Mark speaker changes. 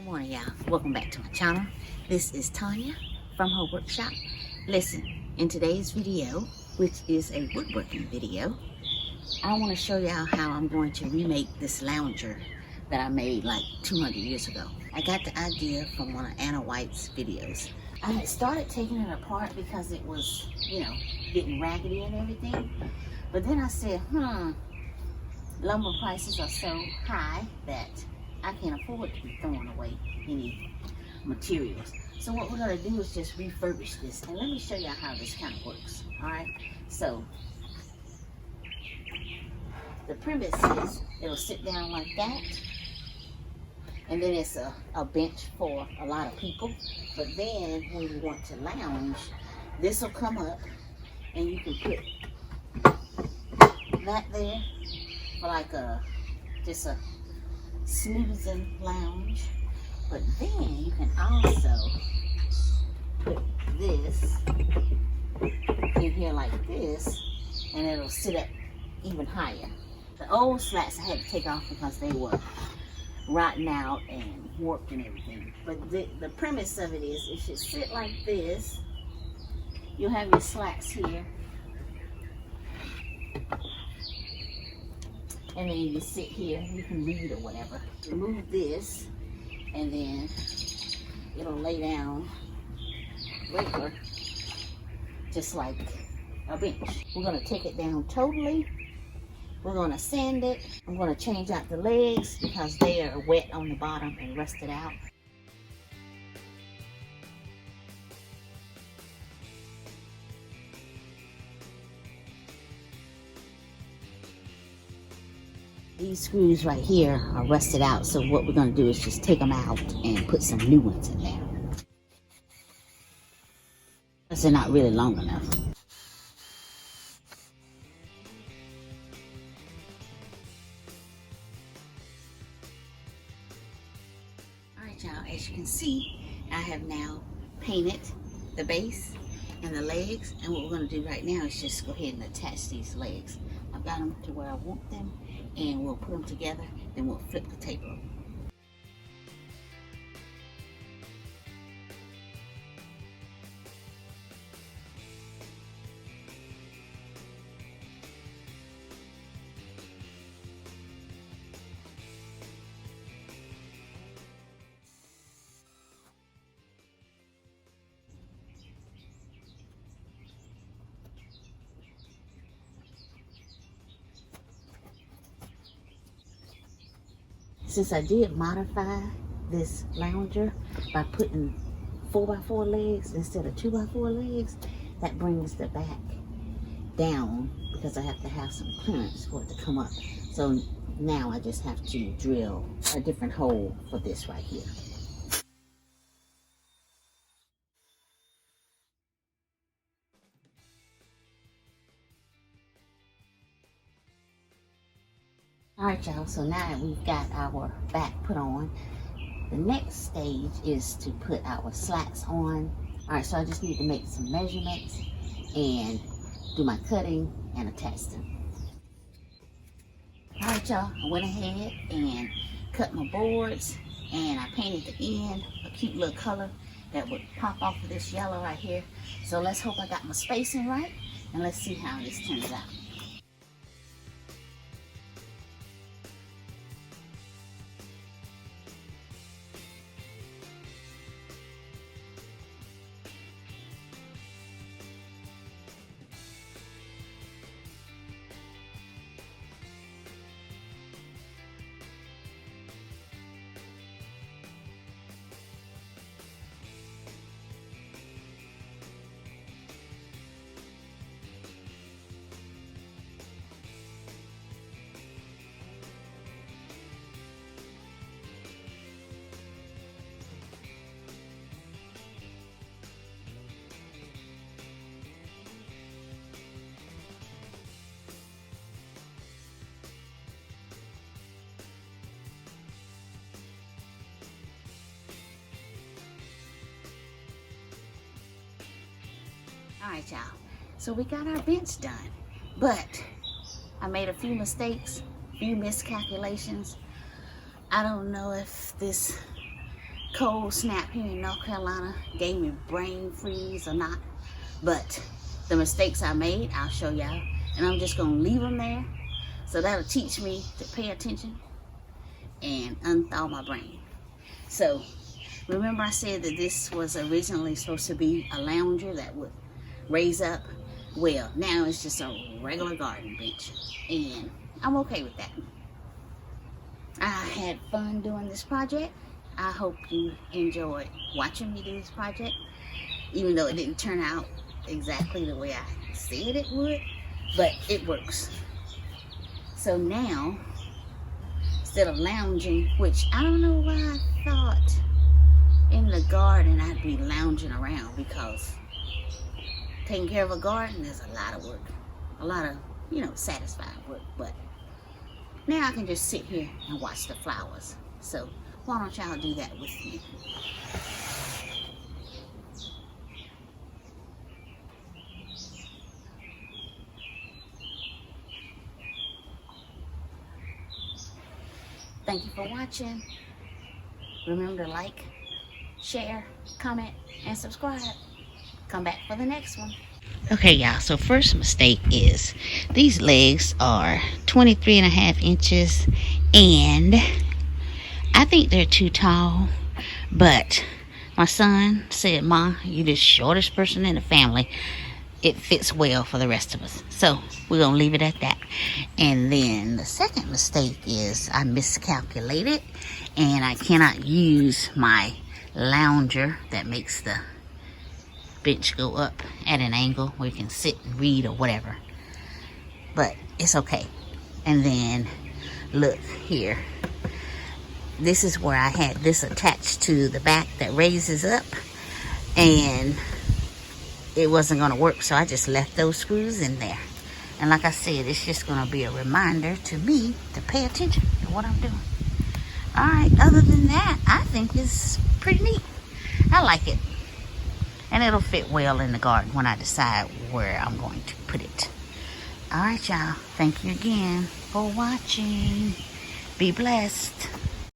Speaker 1: Good morning, y'all. Welcome back to my channel. This is Tanya from her workshop. Listen, in today's video, which is a woodworking video, I want to show y'all how I'm going to remake this lounger that I made like 200 years ago. I got the idea from one of Anna White's videos. I had started taking it apart because it was, getting raggedy and everything. But then I said, lumber prices are so high that I can't afford to be throwing away any materials. So what we're going to do is just refurbish this. And let me show you how this kind of works. Alright, so the premise is it'll sit down like that. And then it's a bench for a lot of people. But then when you want to lounge, this will come up and you can put that there for like just a snoozing lounge. But then you can also put this in here like this, and it'll sit up even higher. The old slats I had to take off because they were rotten out and warped and everything. But the premise of it is it should sit like this. You'll have your slats here, and then you sit here, you can read or whatever. Remove this, and then it'll lay down regular, just like a bench. We're gonna take it down totally. We're gonna sand it. I'm gonna change out the legs because they are wet on the bottom and rusted out. These screws right here are rusted out, so what we're going to do is just take them out and put some new ones in there. Because they're not really long enough. Alright y'all, as you can see, I have now painted the base and the legs, and what we're going to do right now is just go ahead and attach these legs. I've got them to where I want them, and we'll put them together, then we'll flip the tape over. Since I did modify this lounger by putting 4x4 legs instead of 2x4 legs, that brings the back down because I have to have some clearance for it to come up. So now I just have to drill a different hole for this right here. Alright y'all, so now that we've got our back put on, the next stage is to put our slats on. Alright, so I just need to make some measurements and do my cutting and attach them. Alright y'all, I went ahead and cut my boards, and I painted the end a cute little color that would pop off of this yellow right here. So let's hope I got my spacing right, and let's see how this turns out. Alright y'all, so we got our bench done, but I made a few mistakes, few miscalculations. I don't know if this cold snap here in North Carolina gave me brain freeze or not. But the mistakes I made, I'll show y'all. And I'm just going to leave them there. So that'll teach me to pay attention and unthaw my brain. So remember I said that this was originally supposed to be a lounger that would raise up. Well, now it's just a regular garden bench. And I'm okay with that. I had fun doing this project. I hope you enjoyed watching me do this project. Even though it didn't turn out exactly the way I said it would. But it works. So now, instead of lounging, which I don't know why I thought in the garden I'd be lounging around, because taking care of a garden is a lot of work. A lot of, satisfying work. But now I can just sit here and watch the flowers. So why don't y'all do that with me? Thank you for watching. Remember to like, share, comment, and subscribe. Come back for the next one. Okay, y'all, so first mistake is these legs are 23.5 inches, and I think they're too tall, but my son said, "Ma, you're the shortest person in the family. It fits well for the rest of us." So we're going to leave it at that. And then the second mistake is I miscalculated, and I cannot use my lounger that makes the bench go up at an angle where you can sit and read or whatever. But it's okay. And then look here. This is where I had this attached to the back that raises up, and it wasn't going to work, so I just left those screws in there. And like I said, it's just going to be a reminder to me to pay attention to what I'm doing. Alright, other than that, I think it's pretty neat. I like it. And it'll fit well in the garden when I decide where I'm going to put it. Alright, y'all. Thank you again for watching. Be blessed.